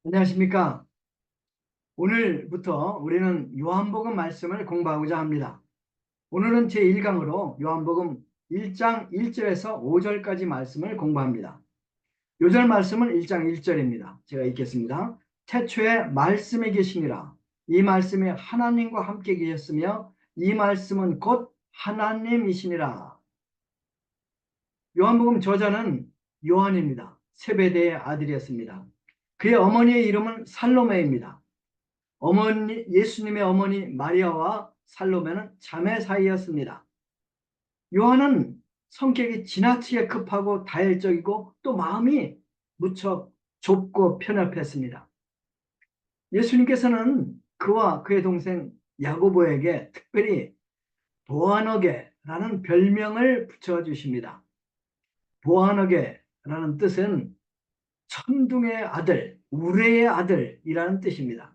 안녕하십니까? 오늘부터 우리는 요한복음 말씀을 공부하고자 합니다. 오늘은 제1강으로 요한복음 1장 1절에서 5절까지 말씀을 공부합니다. 요절 말씀은 1장 1절입니다. 제가 읽겠습니다. 태초에 말씀이 계시니라. 이 말씀이 하나님과 함께 계셨으며 이 말씀은 곧 하나님이시니라. 요한복음 저자는 요한입니다. 세베대의 아들이었습니다. 그의 어머니의 이름은 살로메입니다. 예수님의 어머니 마리아와 살로메는 자매 사이였습니다. 요한은 성격이 지나치게 급하고 다혈적이고 또 마음이 무척 좁고 편협했습니다. 예수님께서는 그와 그의 동생 야고보에게 특별히 보아너게라는 별명을 붙여주십니다. 보아너게라는 뜻은 천둥의 아들, 우레의 아들이라는 뜻입니다.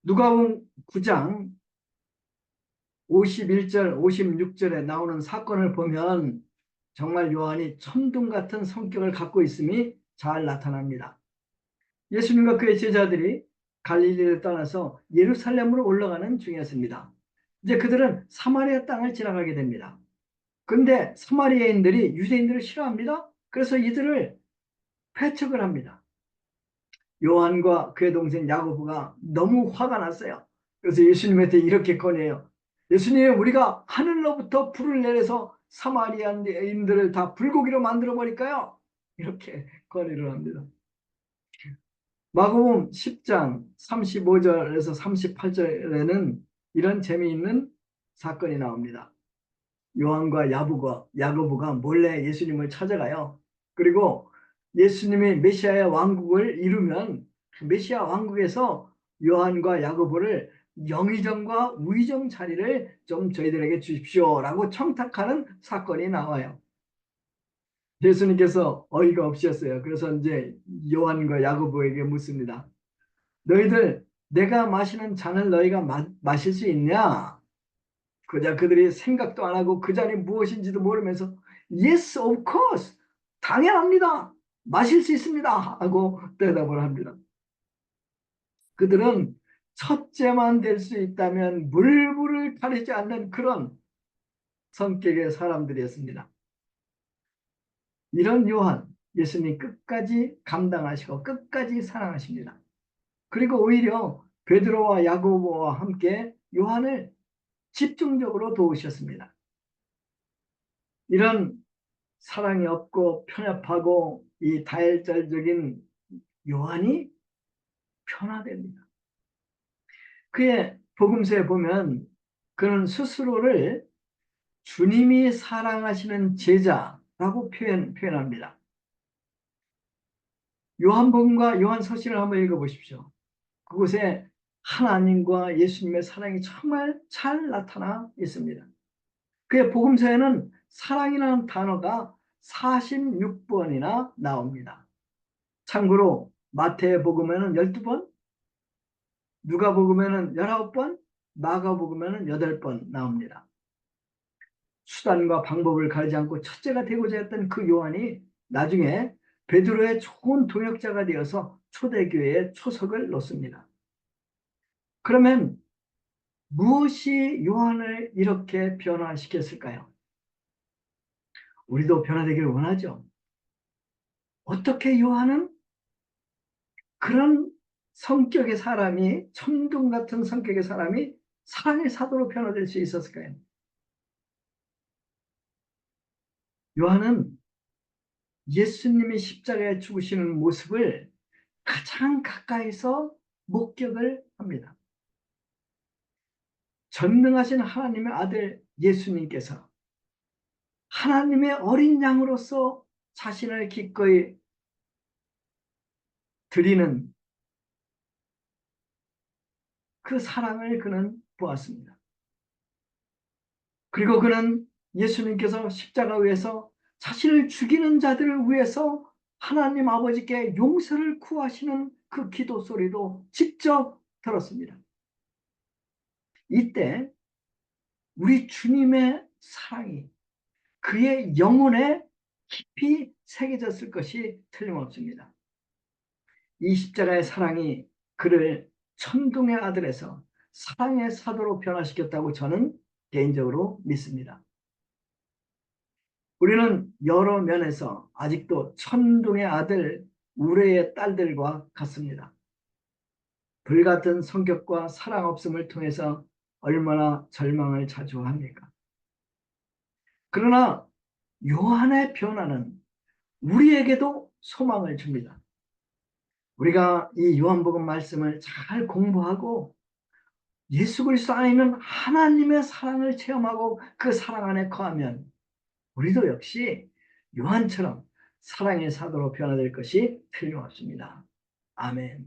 누가복음 9장 51절, 56절에 나오는 사건을 보면 정말 요한이 천둥 같은 성격을 갖고 있음이 잘 나타납니다. 예수님과 그의 제자들이 갈릴리를 떠나서 예루살렘으로 올라가는 중이었습니다. 이제 그들은 사마리아 땅을 지나가게 됩니다. 그런데 사마리아인들이 유대인들을 싫어합니다. 그래서 이들을 배척을 합니다. 요한과 그의 동생 야고보가 너무 화가 났어요. 그래서 예수님한테 이렇게 건의해요. 예수님, 우리가 하늘로부터 불을 내려서 사마리아인들을 다 불고기로 만들어 버릴까요? 이렇게 건의를 합니다. 마가복음 10장 35절에서 38절에는 이런 재미있는 사건이 나옵니다. 요한과 야고보가 몰래 예수님을 찾아가요. 그리고 예수님이 메시아의 왕국을 이루면 메시아 왕국에서 요한과 야고보를 영의정과 우의정 자리를 좀 저희들에게 주십시오라고 청탁하는 사건이 나와요. 예수님께서 어이가 없으셨어요. 그래서 이제 요한과 야고보에게 묻습니다. 너희들 내가 마시는 잔을 너희가 마실 수 있냐? 그자 그들이 생각도 안 하고 그 잔이 무엇인지도 모르면서 Yes, of course. 당연합니다. 마실 수 있습니다. 하고 대답을 합니다. 그들은 첫째만 될 수 있다면 물불을 가리지 않는 그런 성격의 사람들이었습니다. 이런 요한, 예수님 끝까지 감당하시고 끝까지 사랑하십니다. 그리고 오히려 베드로와 야고보와 함께 요한을 집중적으로 도우셨습니다. 이런 사랑이 없고 편협하고 이 다혈질적인 요한이 변화됩니다. 그의 복음서에 보면 그는 스스로를 주님이 사랑하시는 제자라고 표현합니다. 요한복음과 요한서신을 한번 읽어보십시오. 그곳에 하나님과 예수님의 사랑이 정말 잘 나타나 있습니다. 그의 복음서에는 사랑이라는 단어가 46번이나 나옵니다. 참고로 마태복음에는 12번, 누가복음에는 19번, 마가복음에는 8번 나옵니다. 수단과 방법을 가리지 않고 첫째가 되고자 했던 그 요한이 나중에 베드로의 좋은 동역자가 되어서 초대교회의 초석을 놓습니다. 그러면 무엇이 요한을 이렇게 변화시켰을까요? 우리도 변화되기를 원하죠. 어떻게 요한은 그런 성격의 사람이, 천둥 같은 성격의 사람이 사랑의 사도로 변화될 수 있었을까요? 요한은 예수님이 십자가에 죽으시는 모습을 가장 가까이서 목격을 합니다. 전능하신 하나님의 아들 예수님께서 하나님의 어린 양으로서 자신을 기꺼이 드리는 그 사랑을 그는 보았습니다. 그리고 그는 예수님께서 십자가 위에서 자신을 죽이는 자들을 위해서 하나님 아버지께 용서를 구하시는 그 기도 소리도 직접 들었습니다. 이때 우리 주님의 사랑이 그의 영혼에 깊이 새겨졌을 것이 틀림없습니다. 이 십자가의 사랑이 그를 천둥의 아들에서 사랑의 사도로 변화시켰다고 저는 개인적으로 믿습니다. 우리는 여러 면에서 아직도 천둥의 아들 우레의 딸들과 같습니다. 불같은 성격과 사랑 없음을 통해서 얼마나 절망을 자초합니까? 그러나 요한의 변화는 우리에게도 소망을 줍니다. 우리가 이 요한복음 말씀을 잘 공부하고 예수 그리스도 안에 있는 하나님의 사랑을 체험하고 그 사랑 안에 거하면 우리도 역시 요한처럼 사랑의 사도로 변화될 것이 틀림없습니다. 아멘.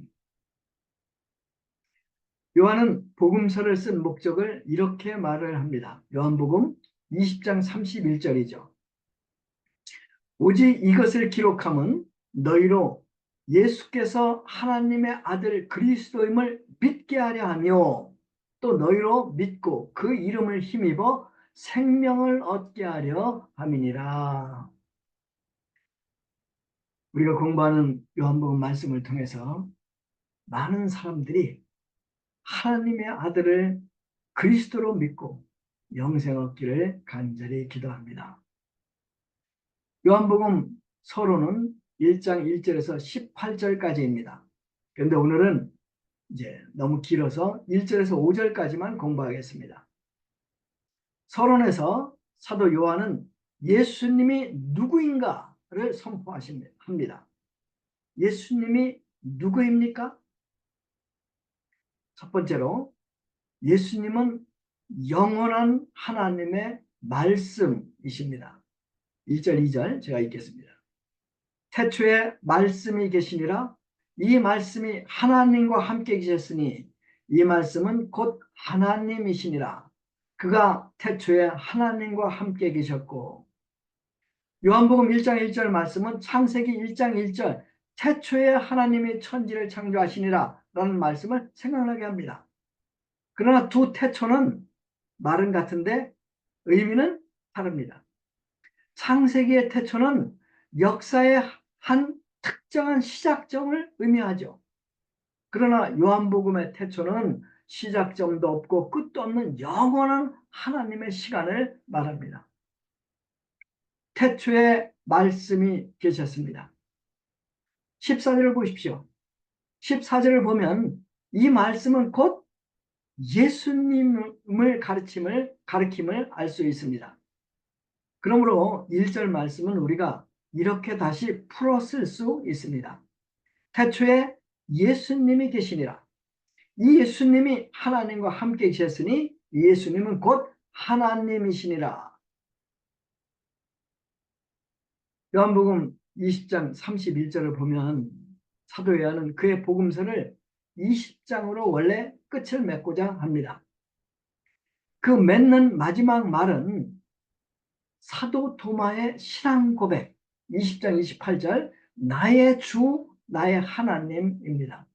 요한은 복음서를 쓴 목적을 이렇게 말을 합니다. 요한복음 20장 31절이죠. 오직 이것을 기록함은 너희로 예수께서 하나님의 아들 그리스도임을 믿게 하려 하며 또 너희로 믿고 그 이름을 힘입어 생명을 얻게 하려 함이니라. 우리가 공부하는 요한복음 말씀을 통해서 많은 사람들이 하나님의 아들을 그리스도로 믿고 영생 얻기를 간절히 기도합니다. 요한복음 서론은 1장 1절에서 18절까지입니다. 그런데 오늘은 이제 너무 길어서 1절에서 5절까지만 공부하겠습니다. 서론에서 사도 요한은 예수님이 누구인가를 선포합니다. 예수님이 누구입니까? 첫 번째로 예수님은 영원한 하나님의 말씀이십니다. 1절, 2절 제가 읽겠습니다. 태초에 말씀이 계시니라 이 말씀이 하나님과 함께 계셨으니 이 말씀은 곧 하나님이시니라. 그가 태초에 하나님과 함께 계셨고 요한복음 1장 1절 말씀은 창세기 1장 1절 태초에 하나님이 천지를 창조하시니라 라는 말씀을 생각나게 합니다. 그러나 두 태초는 말은 같은데 의미는 다릅니다. 창세기의 태초는 역사의 한 특정한 시작점을 의미하죠. 그러나 요한복음의 태초는 시작점도 없고 끝도 없는 영원한 하나님의 시간을 말합니다. 태초에 말씀이 계셨습니다. 14절을 보십시오. 14절을 보면 이 말씀은 곧 예수님을 가리킴을 알 수 있습니다. 그러므로 1절 말씀은 우리가 이렇게 다시 풀어 쓸 수 있습니다. 태초에 예수님이 계시니라. 이 예수님이 하나님과 함께 계셨으니 이 예수님은 곧 하나님이시니라. 요한복음 20장 31절을 보면 사도 요한은 그의 복음서를 20장으로 원래 끝을 맺고자 합니다. 그 맺는 마지막 말은 사도 도마의 신앙 고백 20장 28절 나의 주 나의 하나님입니다.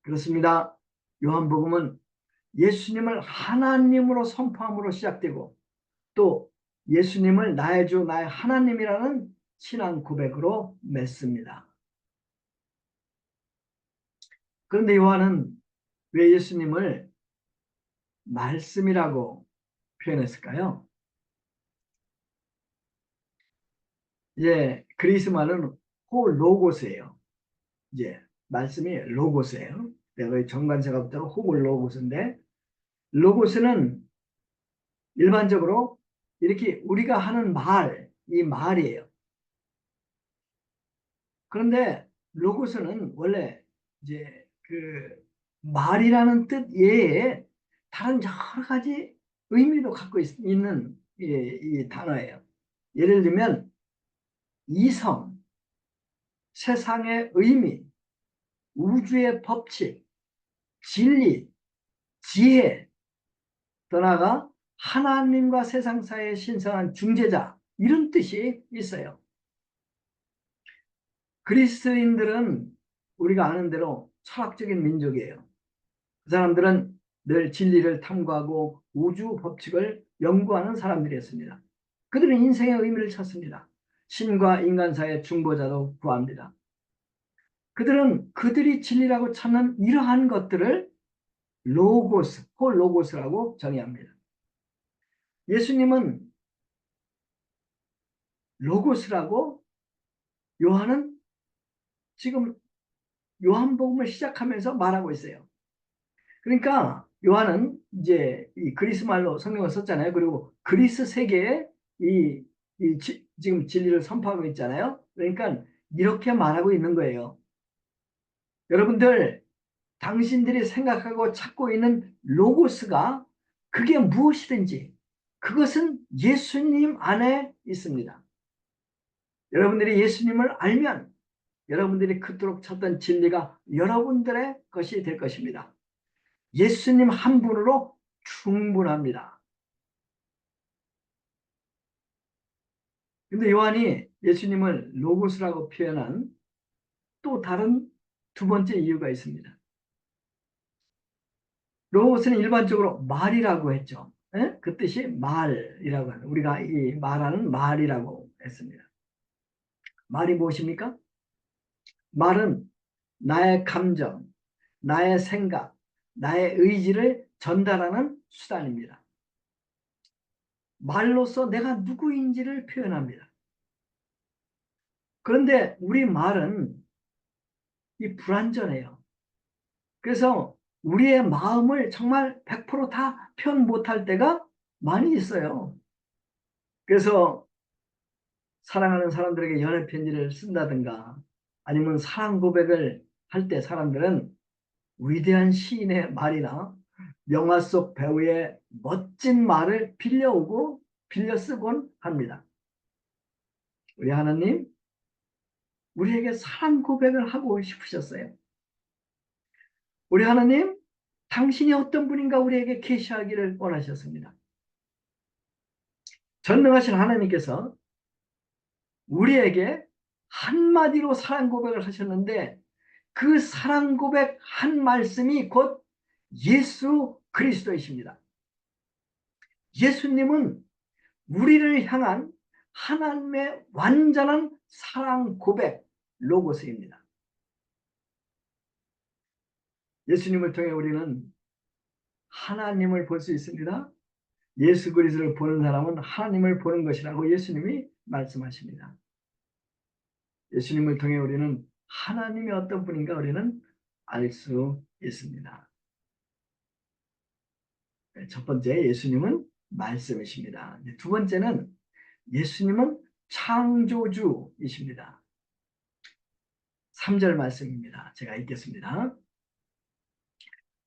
그렇습니다. 요한복음은 예수님을 하나님으로 선포함으로 시작되고 또 예수님을 나의 주 나의 하나님이라는 신앙 고백으로 맺습니다. 그런데 요한은 왜 예수님을 말씀이라고 표현했을까요? 이제 그리스 말은 호로고스예요. 이제 말씀이 로고스예요. 내가 정관사가 붙다가 호골로고스인데 로고스는 일반적으로 이렇게 우리가 하는 말, 이 말이에요. 그런데 로고스는 원래 이제 그 말이라는 뜻 외에 다른 여러 가지 의미도 갖고 있는 이 단어예요. 예를 들면 이성, 세상의 의미, 우주의 법칙, 진리, 지혜, 더 나아가 하나님과 세상 사이의 신성한 중재자 이런 뜻이 있어요. 그리스도인들은 우리가 아는 대로 철학적인 민족이에요. 그 사람들은 늘 진리를 탐구하고 우주 법칙을 연구하는 사람들이었습니다. 그들은 인생의 의미를 찾습니다. 신과 인간 사이의 중보자도 구합니다. 그들은 그들이 진리라고 찾는 이러한 것들을 로고스, 홀로고스라고 정의합니다. 예수님은 로고스라고 요한은 지금 요한복음을 시작하면서 말하고 있어요. 그러니까 요한은 이제 이 그리스 말로 성경을 썼잖아요. 그리고 그리스 세계에 지금 진리를 선포하고 있잖아요. 그러니까 이렇게 말하고 있는 거예요. 여러분들, 당신들이 생각하고 찾고 있는 로고스가 그게 무엇이든지 그것은 예수님 안에 있습니다. 여러분들이 예수님을 알면 여러분들이 그토록 찾던 진리가 여러분들의 것이 될 것입니다. 예수님 한 분으로 충분합니다. 근데 요한이 예수님을 로고스라고 표현한 또 다른 두 번째 이유가 있습니다. 로고스는 일반적으로 말이라고 했죠. 에? 그 뜻이 말이라고 하는, 우리가 이 말하는 말이라고 했습니다. 말이 무엇입니까? 말은 나의 감정, 나의 생각, 나의 의지를 전달하는 수단입니다. 말로써 내가 누구인지를 표현합니다. 그런데 우리 말은 이 불완전해요. 그래서 우리의 마음을 정말 100%다 표현 못할 때가 많이 있어요. 그래서 사랑하는 사람들에게 연애 편지를 쓴다든가 아니면 사랑 고백을 할 때 사람들은 위대한 시인의 말이나 영화 속 배우의 멋진 말을 빌려오고 빌려 쓰곤 합니다. 우리 하나님, 우리에게 사랑 고백을 하고 싶으셨어요. 우리 하나님, 당신이 어떤 분인가 우리에게 계시하기를 원하셨습니다. 전능하신 하나님께서 우리에게 한마디로 사랑 고백을 하셨는데 그 사랑 고백 한 말씀이 곧 예수 그리스도이십니다. 예수님은 우리를 향한 하나님의 완전한 사랑 고백 로고스입니다. 예수님을 통해 우리는 하나님을 볼 수 있습니다. 예수 그리스도를 보는 사람은 하나님을 보는 것이라고 예수님이 말씀하십니다. 예수님을 통해 우리는 하나님이 어떤 분인가 우리는 알 수 있습니다. 첫 번째, 예수님은 말씀이십니다. 두 번째는 예수님은 창조주이십니다. 3절 말씀입니다. 제가 읽겠습니다.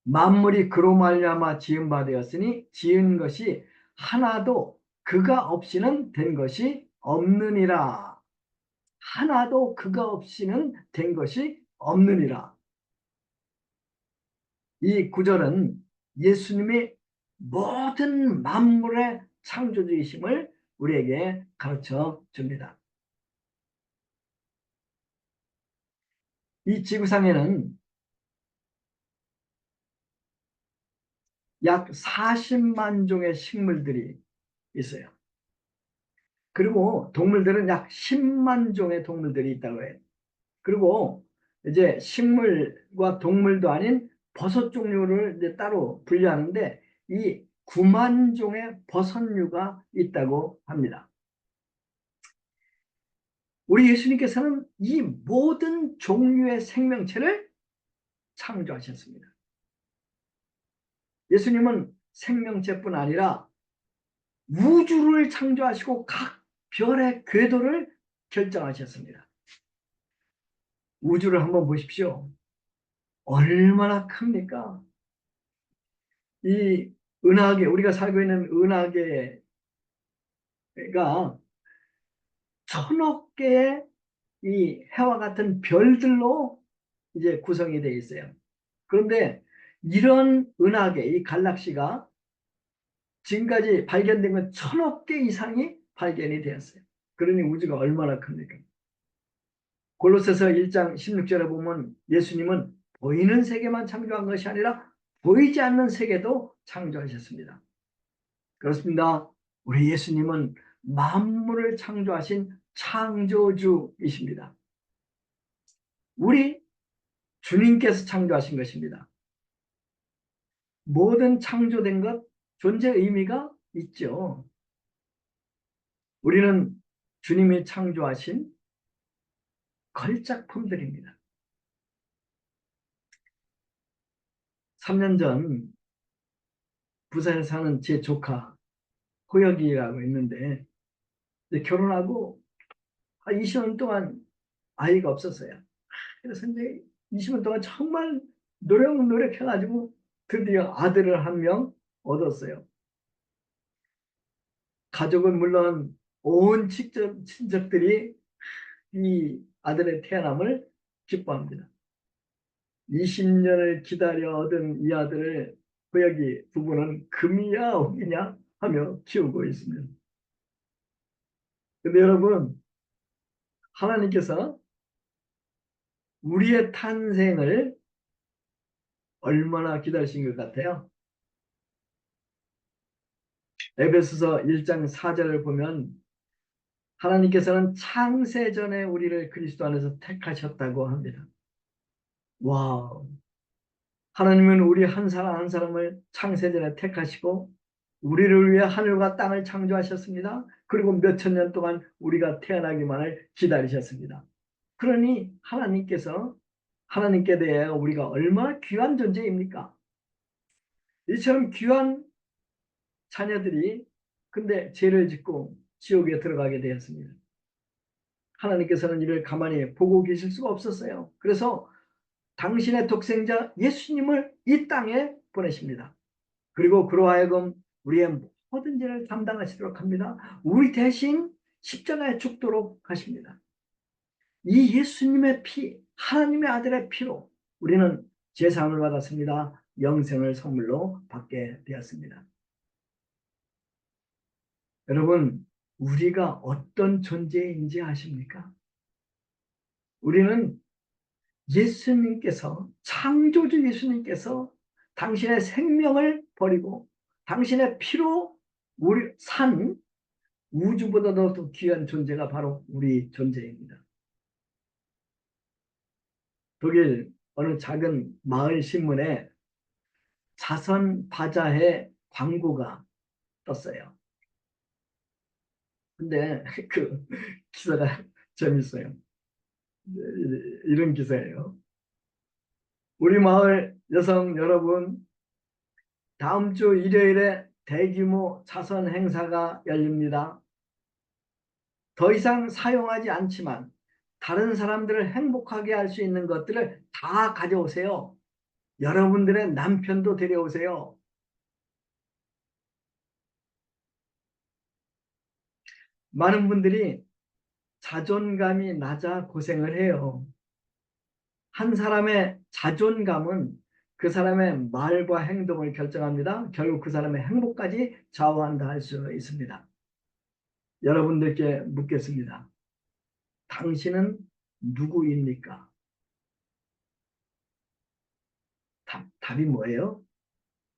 만물이 그로 말미암아 지은 바 되었으니 지은 것이 하나도 그가 없이는 된 것이 없느니라. 하나도 그가 없이는 된 것이 없느니라. 이 구절은 예수님이 모든 만물의 창조주이심을 우리에게 가르쳐 줍니다. 이 지구상에는 약 40만 종의 식물들이 있어요. 그리고 동물들은 약 10만 종의 동물들이 있다고 해요. 그리고 이제 식물과 동물도 아닌 버섯 종류를 이제 따로 분류하는데 이 9만 종의 버섯류가 있다고 합니다. 우리 예수님께서는 이 모든 종류의 생명체를 창조하셨습니다. 예수님은 생명체뿐 아니라 우주를 창조하시고 각 별의 궤도를 결정하셨습니다. 우주를 한번 보십시오. 얼마나 큽니까? 이 은하계, 우리가 살고 있는 은하계가 천억 개의 이 해와 같은 별들로 이제 구성이 되어 있어요. 그런데 이런 은하계, 이 갈락시가 지금까지 발견된 건 천억 개 이상이 발견이 되었어요. 그러니 우주가 얼마나 큽니까? 골로새서 1장 16절에 보면 예수님은 보이는 세계만 창조한 것이 아니라 보이지 않는 세계도 창조하셨습니다. 그렇습니다. 우리 예수님은 만물을 창조하신 창조주이십니다. 우리 주님께서 창조하신 것입니다. 모든 창조된 것 존재 의미가 있죠. 우리는 주님이 창조하신 걸작품들입니다. 3년 전 부산에 사는 제 조카 호혁이라고 있는데 결혼하고 20년 동안 아이가 없었어요. 그래서 이제 20년 동안 정말 노력해가지고 드디어 아들을 한 명 얻었어요. 가족은 물론 온 친척들이 이 아들의 태어남을 기뻐합니다. 20년을 기다려 얻은 이 아들을 호혁이 부부는 금이야 옥이냐 하며 키우고 있습니다. 근데 여러분, 하나님께서 우리의 탄생을 얼마나 기다리신 것 같아요? 에베소서 1장 4절을 보면 하나님께서는 창세전에 우리를 그리스도 안에서 택하셨다고 합니다. 와, 하나님은 우리 한 사람 한 사람을 창세전에 택하시고 우리를 위해 하늘과 땅을 창조하셨습니다. 그리고 몇천 년 동안 우리가 태어나기만을 기다리셨습니다. 그러니 하나님께 대해 우리가 얼마나 귀한 존재입니까? 이처럼 귀한 자녀들이 근데 죄를 짓고 지옥에 들어가게 되었습니다. 하나님께서는 이를 가만히 보고 계실 수가 없었어요. 그래서 당신의 독생자 예수님을 이 땅에 보내십니다. 그리고 그로 하여금 우리의 모든 죄를 담당하시도록 합니다. 우리 대신 십자가에 죽도록 하십니다. 이 예수님의 피, 하나님의 아들의 피로 우리는 제사함을 받았습니다. 영생을 선물로 받게 되었습니다. 여러분, 우리가 어떤 존재인지 아십니까? 우리는 예수님께서, 창조주 예수님께서 당신의 생명을 버리고 당신의 피로 우리 산 우주보다도 더 귀한 존재가 바로 우리 존재입니다. 독일 어느 작은 마을 신문에 자선 바자회 광고가 떴어요. 근데 그 기사가 재밌어요. 이런 기사예요. 우리 마을 여성 여러분, 다음 주 일요일에 대규모 자선 행사가 열립니다. 더 이상 사용하지 않지만 다른 사람들을 행복하게 할 수 있는 것들을 다 가져오세요. 여러분들의 남편도 데려오세요. 많은 분들이 자존감이 낮아 고생을 해요. 한 사람의 자존감은 그 사람의 말과 행동을 결정합니다. 결국 그 사람의 행복까지 좌우한다 할 수 있습니다. 여러분들께 묻겠습니다. 당신은 누구입니까? 답이 뭐예요?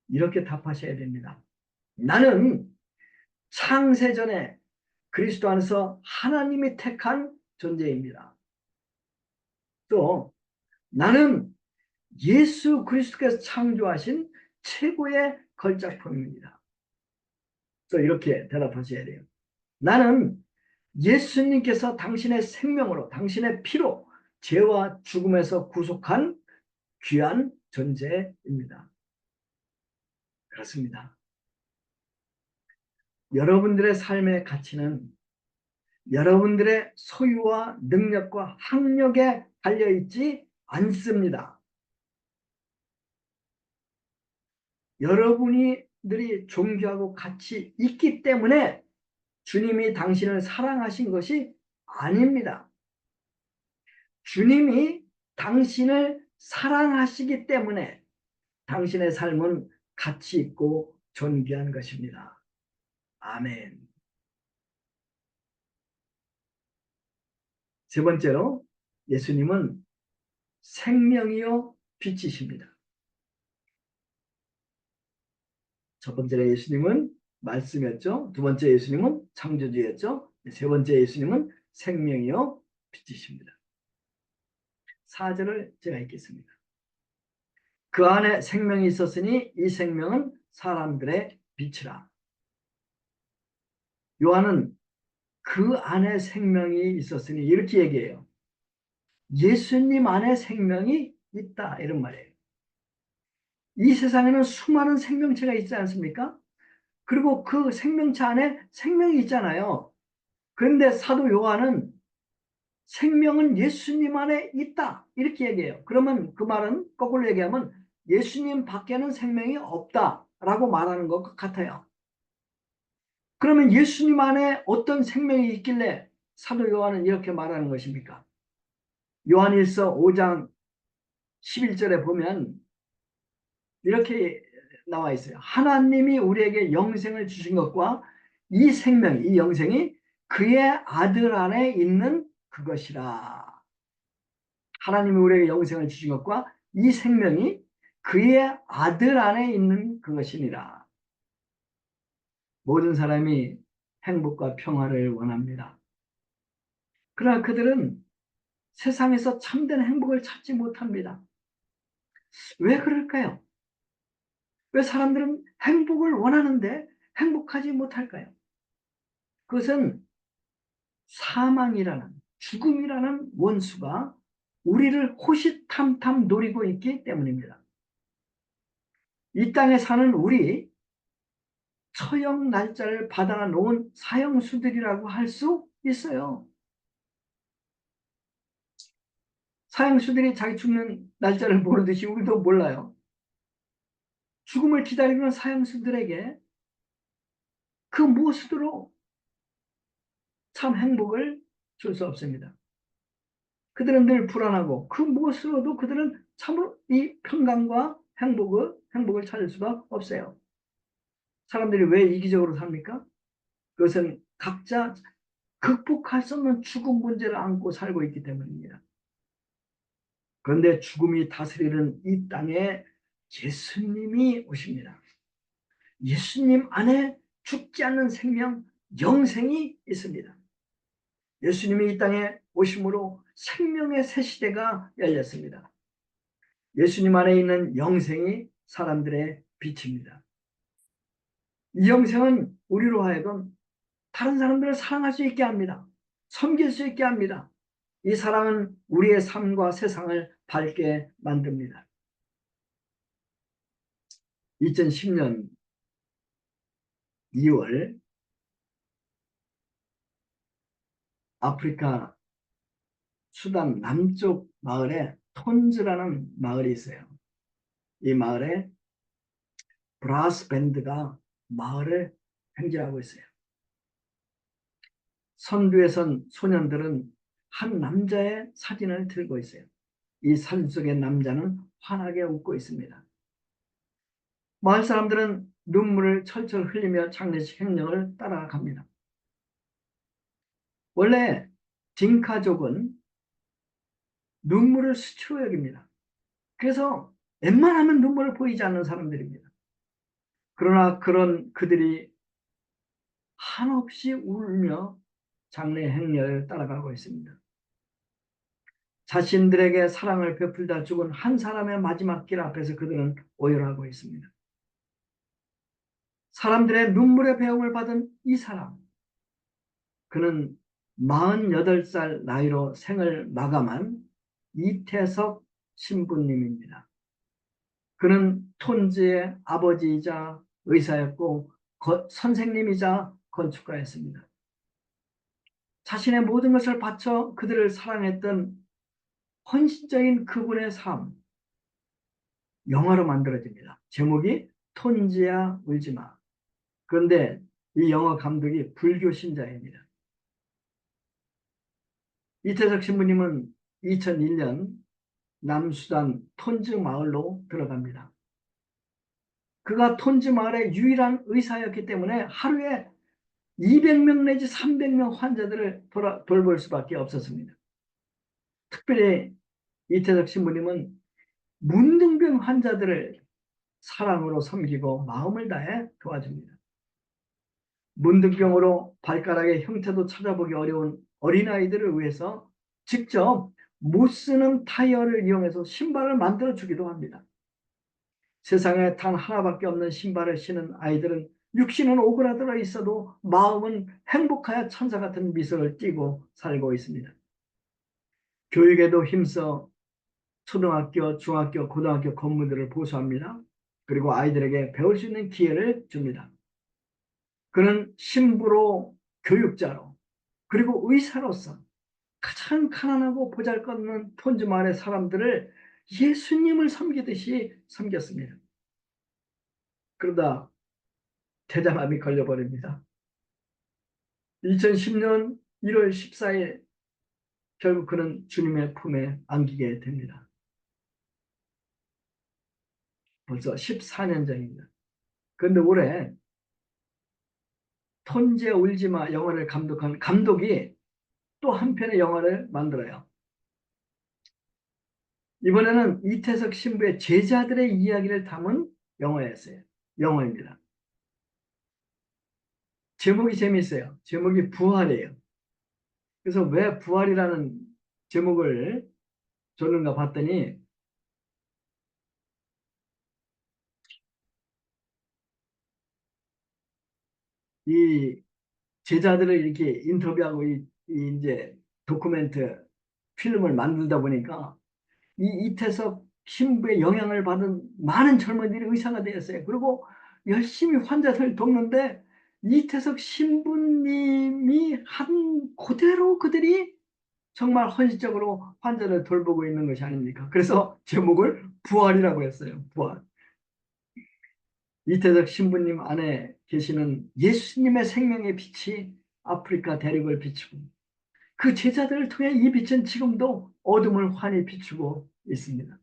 이렇게 답하셔야 됩니다. 나는 창세전에 그리스도 안에서 하나님이 택한 존재입니다. 또 나는 예수 그리스도께서 창조하신 최고의 걸작품입니다. 또 이렇게 대답하셔야 돼요. 나는 예수님께서 당신의 생명으로 당신의 피로 죄와 죽음에서 구속한 귀한 존재입니다. 그렇습니다. 여러분들의 삶의 가치는 여러분들의 소유와 능력과 학력에 달려있지 않습니다. 여러분들이 존귀하고 가치 있기 때문에 주님이 당신을 사랑하신 것이 아닙니다. 주님이 당신을 사랑하시기 때문에 당신의 삶은 가치 있고 존귀한 것입니다. 아멘. 세 번째로 예수님은 생명이요 빛이십니다. 첫 번째 예수님은 말씀이었죠. 두 번째 예수님은 창조주였죠. 세 번째 예수님은 생명이요 빛이십니다. 4절을 제가 읽겠습니다. 그 안에 생명이 있었으니 이 생명은 사람들의 빛이라. 요한은 그 안에 생명이 있었으니 이렇게 얘기해요. 예수님 안에 생명이 있다 이런 말이에요. 이 세상에는 수많은 생명체가 있지 않습니까? 그리고 그 생명체 안에 생명이 있잖아요. 그런데 사도 요한은 생명은 예수님 안에 있다 이렇게 얘기해요. 그러면 그 말은 거꾸로 얘기하면 예수님 밖에는 생명이 없다라고 말하는 것 같아요. 그러면 예수님 안에 어떤 생명이 있길래 사도 요한은 이렇게 말하는 것입니까? 요한일서 5장 11절에 보면 이렇게 나와 있어요. 하나님이 우리에게 영생을 주신 것과 이 생명, 이 영생이 그의 아들 안에 있는 그것이라. 하나님이 우리에게 영생을 주신 것과 이 생명이 그의 아들 안에 있는 그것이니라. 모든 사람이 행복과 평화를 원합니다. 그러나 그들은 세상에서 참된 행복을 찾지 못합니다. 왜 그럴까요? 왜 사람들은 행복을 원하는데 행복하지 못할까요? 그것은 사망이라는, 죽음이라는 원수가 우리를 호시탐탐 노리고 있기 때문입니다. 이 땅에 사는 우리 처형 날짜를 받아 놓은 사형수들이라고 할 수 있어요. 사형수들이 자기 죽는 날짜를 모르듯이 우리도 몰라요. 죽음을 기다리는 사형수들에게 그 무엇으로 참 행복을 줄 수 없습니다. 그들은 늘 불안하고 그 무엇으로도 그들은 참으로 이 평강과 행복을 찾을 수가 없어요. 사람들이 왜 이기적으로 삽니까? 그것은 각자 극복할 수 없는 죽음 문제를 안고 살고 있기 때문입니다. 그런데 죽음이 다스리는 이 땅에 예수님이 오십니다. 예수님 안에 죽지 않는 생명, 영생이 있습니다. 예수님이 이 땅에 오심으로 생명의 새 시대가 열렸습니다. 예수님 안에 있는 영생이 사람들의 빛입니다. 이 영생은 우리로 하여금 다른 사람들을 사랑할 수 있게 합니다. 섬길 수 있게 합니다. 이 사랑은 우리의 삶과 세상을 밝게 만듭니다. 2010년 2월 아프리카 수단 남쪽 마을에 톤즈라는 마을이 있어요. 이 마을에 브라스 밴드가 마을을 행진하고 있어요. 선두에 선 소년들은 한 남자의 사진을 들고 있어요. 이 사진 속의 남자는 환하게 웃고 있습니다. 마을 사람들은 눈물을 철철 흘리며 장례식 행령을 따라갑니다. 원래 딩카족은 눈물을 수치로 여깁니다. 그래서 웬만하면 눈물을 보이지 않는 사람들입니다. 그러나 그들이 한없이 울며 장례 행렬을 따라가고 있습니다. 자신들에게 사랑을 베풀다 죽은 한 사람의 마지막 길 앞에서 그들은 오열하고 있습니다. 사람들의 눈물의 배움을 받은 이 사람, 그는 48살 나이로 생을 마감한 이태석 신부님입니다. 그는 톤즈의 아버지이자 의사였고 선생님이자 건축가였습니다. 자신의 모든 것을 바쳐 그들을 사랑했던 헌신적인 그분의 삶, 영화로 만들어집니다. 제목이 톤지야 울지마. 그런데 이 영화 감독이 불교 신자입니다. 이태석 신부님은 2001년 남수단 톤즈 마을로 들어갑니다. 그가 톤즈 마을의 유일한 의사였기 때문에 하루에 200명 내지 300명 환자들을 돌볼 수밖에 없었습니다. 특별히 이태석 신부님은 문둥병 환자들을 사랑으로 섬기고 마음을 다해 도와줍니다. 문둥병으로 발가락의 형태도 찾아보기 어려운 어린아이들을 위해서 직접 못 쓰는 타이어를 이용해서 신발을 만들어 주기도 합니다. 세상에 단 하나밖에 없는 신발을 신은 아이들은 육신은 오그라들어 있어도 마음은 행복하여 천사 같은 미소를 띠고 살고 있습니다. 교육에도 힘써 초등학교, 중학교, 고등학교 건물들을 보수합니다. 그리고 아이들에게 배울 수 있는 기회를 줍니다. 그는 신부로, 교육자로, 그리고 의사로서 가장 가난하고 보잘것없는 폰즈 마을의 사람들을 예수님을 섬기듯이 섬겼습니다. 그러다 대장암이 걸려버립니다. 2010년 1월 14일 결국 그는 주님의 품에 안기게 됩니다. 벌써 14년 전입니다. 그런데 올해 톤제 울지마 영화를 감독한 감독이 또 한 편의 영화를 만들어요. 이번에는 이태석 신부의 제자들의 이야기를 담은 영화입니다. 제목이 재미있어요. 제목이 부활이에요. 그래서 왜 부활이라는 제목을 줬는가 봤더니 이 제자들을 이렇게 인터뷰하고 이제 도큐멘트 필름을 만들다 보니까 이 이태석 신부의 영향을 받은 많은 젊은이들이 의사가 되었어요. 그리고 열심히 환자들 돕는데 이태석 신부님이 한 그대로 그들이 정말 헌신적으로 환자를 돌보고 있는 것이 아닙니까? 그래서 제목을 부활이라고 했어요. 부활. 이태석 신부님 안에 계시는 예수님의 생명의 빛이 아프리카 대륙을 비추고 그 제자들을 통해 이 빛은 지금도 어둠을 환히 비추고 있습니다.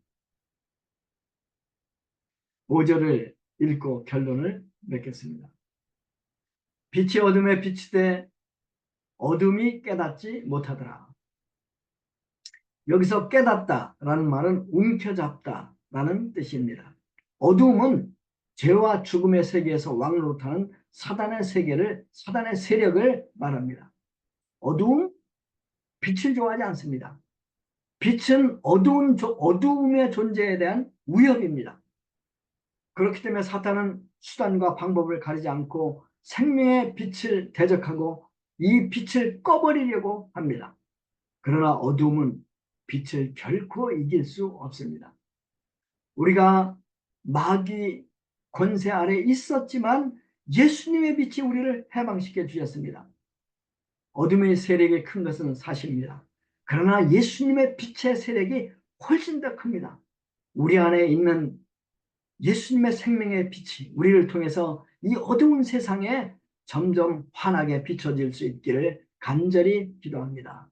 5절을 읽고 결론을 맺겠습니다. 빛이 어둠에 비치되 어둠이 깨닫지 못하더라. 여기서 깨닫다라는 말은 움켜잡다라는 뜻입니다. 어둠은 죄와 죽음의 세계에서 왕노릇하는 사단의 세력을 말합니다. 어두움, 빛을 좋아하지 않습니다. 빛은 어두움의 존재에 대한 위협입니다. 그렇기 때문에 사탄은 수단과 방법을 가리지 않고 생명의 빛을 대적하고 이 빛을 꺼버리려고 합니다. 그러나 어두움은 빛을 결코 이길 수 없습니다. 우리가 마귀 권세 아래 있었지만 예수님의 빛이 우리를 해방시켜 주셨습니다. 어둠의 세력이 큰 것은 사실입니다. 그러나 예수님의 빛의 세력이 훨씬 더 큽니다. 우리 안에 있는 예수님의 생명의 빛이 우리를 통해서 이 어두운 세상에 점점 환하게 비춰질 수 있기를 간절히 기도합니다.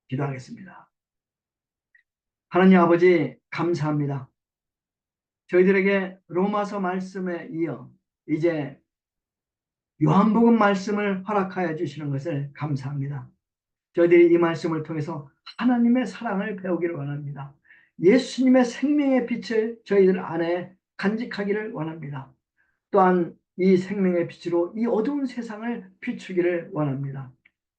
기도하겠습니다. 하나님 아버지 감사합니다. 저희들에게 로마서 말씀에 이어 이제 요한복음 말씀을 허락하여 주시는 것을 감사합니다. 저희들이 이 말씀을 통해서 하나님의 사랑을 배우기를 원합니다. 예수님의 생명의 빛을 저희들 안에 간직하기를 원합니다. 또한 이 생명의 빛으로 이 어두운 세상을 비추기를 원합니다.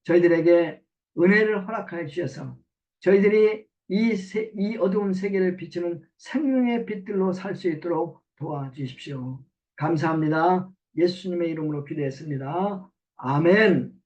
저희들에게 은혜를 허락하여 주셔서 저희들이 이 어두운 세계를 비추는 생명의 빛들로 살 수 있도록 도와주십시오. 감사합니다. 예수님의 이름으로 기도했습니다. 아멘.